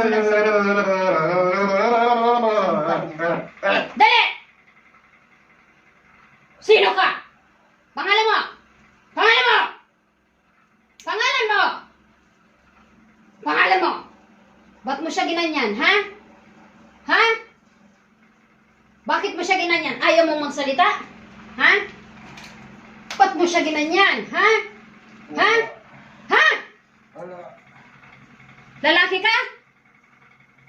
lang sa'yo. Dali! Sino ka? Pangalan mo? Pangalan mo? Pangalan mo? Pangalan mo? Ba't mo siya ginanyan, ha? Ha? Bakit mo siya ginanyan? Ayaw mong magsalita? Ha? Ba't mo siya ginanyan, ha? Ha? Ha? Lalaki ka?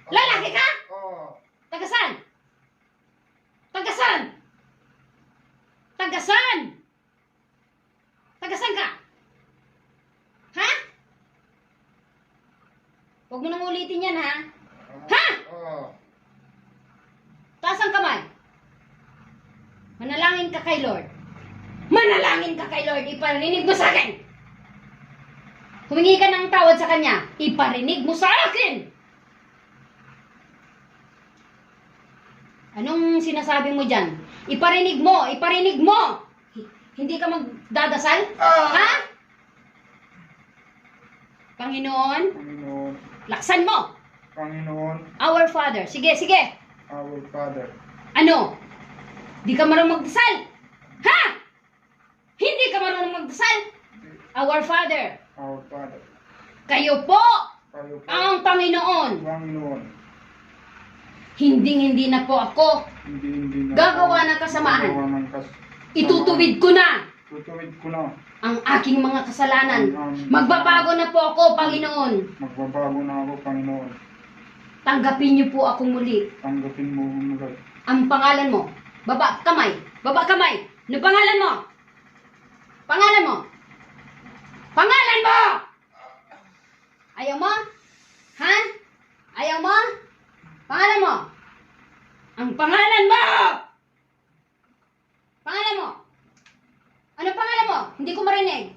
Lalaki ka? Tagasan? Tagasan? Tagasan? Tagasan ka? Ha? Huwag mo nang ulitin yan, ha? Ha? Taas ang kamay. Manalangin ka kay Lord. Manalangin ka kay Lord. Iparinig mo sa akin. Humingi ka ng tawad sa Kanya. Iparinig mo sa akin. Anong sinasabi mo dyan? Iparinig mo. Iparinig mo. Hindi ka magdadasal? Ha? Panginoon? Panginoon. Laksan mo. Panginoon. Our Father. Sige, sige. Our Father. Ano? Di ka marunong magdasal? Ha? Hindi ka marunong magdasal? Our Father. Our Father. Kayo po Kayo po. ang Panginoon. Panginoon. Hindi na po ako Hindi na gagawa ng kasamaan. Gagawa ng Itutuwid ko na Tutuwid ko na. ang aking mga kasalanan. Magbabago na po ako, Panginoon. Magbabago na ako, Panginoon. Tanggapin niyo po ako muli. Tanggapin mo muli. Ang pangalan mo. Baba kamay. Baba kamay. Ano pangalan mo? Pangalan mo. Pangalan mo! Ayaw mo? Ha? Ayaw mo? Pangalan mo. Ang pangalan mo! Pangalan mo. Ano pangalan mo? Hindi ko marinig.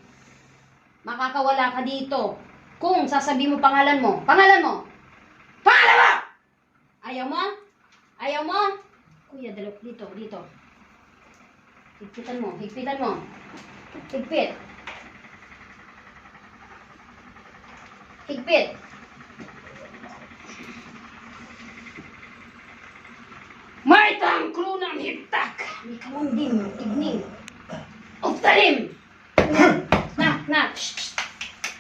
Makakawala ka dito kung sasabihin mo pangalan mo. Pangalan mo. Pangalan mo! Ayaw mo? Ayaw mo? Kuya, dito, dito. Higpitan mo, higpitan mo. Higpit. Higpit. May tangklo ng hiptak. May kamandim, igning. Uftalim. Nak. Shh, shh.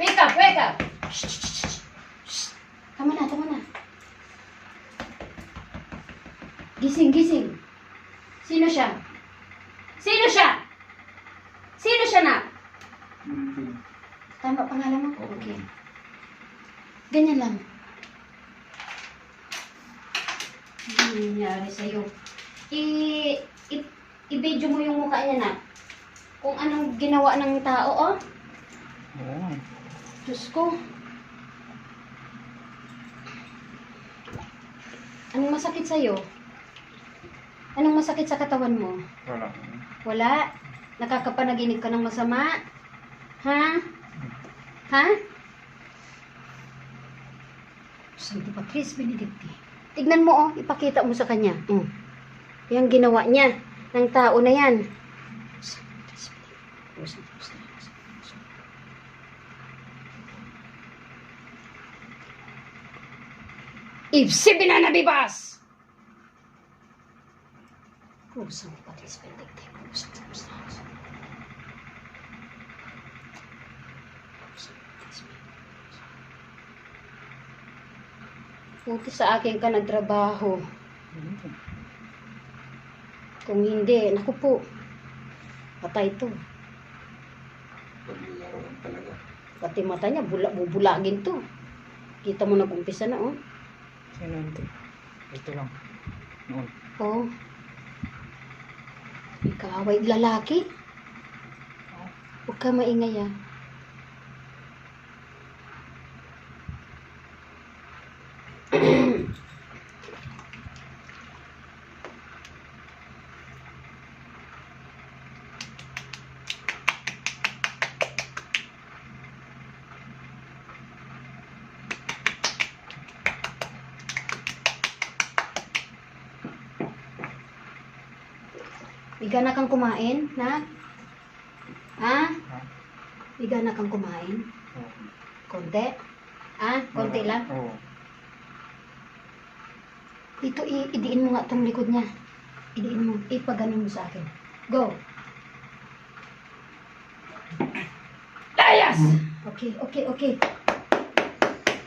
Wake up, wake up. Shh, shh, shh. Shh. Tama na, tama na. Gising, gising. Sino siya? Sino siya? Sino siya na? Tama pangalan mo? Okay. Ganyan lang. Ano nangyari sa'yo? I-video mo yung mukha niya na. Kung anong ginawa ng tao, oh. Oo. Diyos ko. Anong masakit sa'yo? Anong masakit sa katawan mo? Wala. Wala? Nakakapanaginip ka ng masama? Ha? Ha? Santo Patris Benedicti. Tignan mo, oh. Ipakita mo sa kanya. Yung ginawa niya ng tao na yan. Santo Patris Benedicti. Ibsi binanabibas! Santo Patris Benedicti. Buti sa akin ka nagtrabaho. Kung hindi, naku po, patay to. Pati mata niya, bubulagin to. Kita mo nag-umpisa na, oh. Sino ito? Ito lang. Noon. Oh. Ikaway, lalaki. Huwag ka maingay, ah. Iga na kang kumain, na? Ha? Iga na kang kumain? Konti? Ha? Konti lang? Oo. Dito, idiin mo nga tong likod niya. Idiin mo. Ipaganon mo sa akin. Go. Layas! Okay.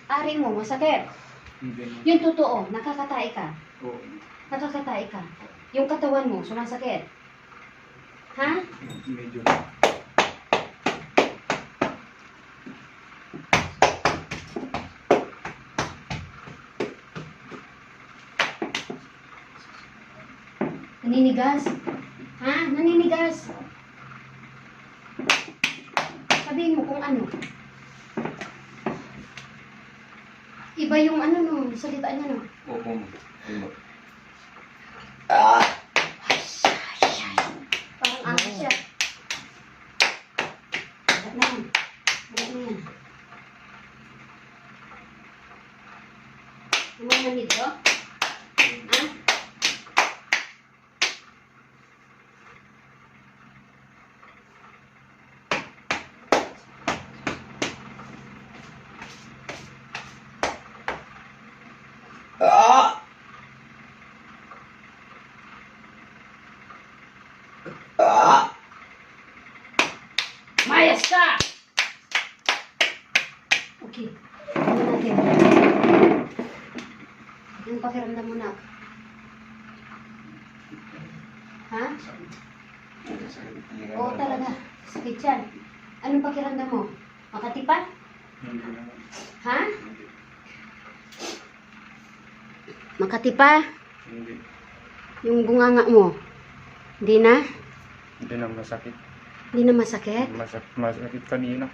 Ari mo, masakit. Hindi na. Yung totoo, nakakatay ka. Oo. Nakakatay ka. Yung katawan mo, sumasakit. Ha? Medyo. Naninigas? Ha? Naninigas? Sabihin mo kung ano. Iba yung ano no, salita niya no. Opo. Opo. Parang ano siya. Wala na yan. Wala na yan. Ano naman dito? Ha? Mayas ka! Okay. Ano natin? Yung pakiramdam mo na. Ha? Oo talaga. Sakit yan. Anong pakiramdam mo? Makati pa? Hindi na. Ha? Makati pa? Hindi. Yung bunganga mo? Hindi na? Hindi na masakit. Hindi na masakit? Masakit kanina.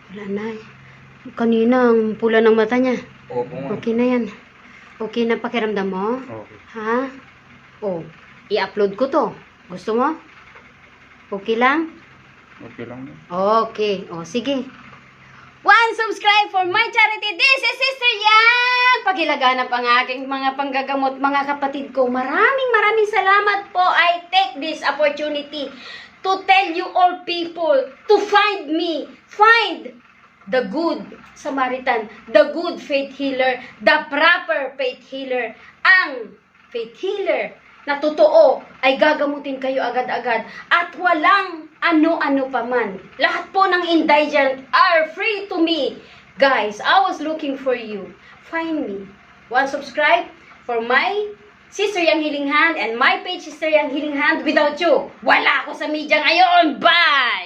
Wala na eh. Kanina ang pula ng mata niya. Opo nga. Okay na yan. Okay na pakiramdam mo? Okay. Ha? Oh, i-upload ko to. Gusto mo? Okay lang? Okay lang. Okay. O, sige. 1 subscribe for my charity. This is Sister Yang! Pakilaganap ang aking mga panggagamot, mga kapatid ko. Maraming salamat po. I take this opportunity to tell you all people to find me. Find the good Samaritan, the good faith healer, the proper faith healer. Ang faith healer na totoo ay gagamutin kayo agad-agad at walang ano-ano pa man. Lahat po ng indigent are free to me. Guys, I was looking for you. Find me. 1 subscribe for my Sister Yang Healing Hand and my page Sister Yang Healing Hand. Without you, wala ako sa media ngayon. Bye!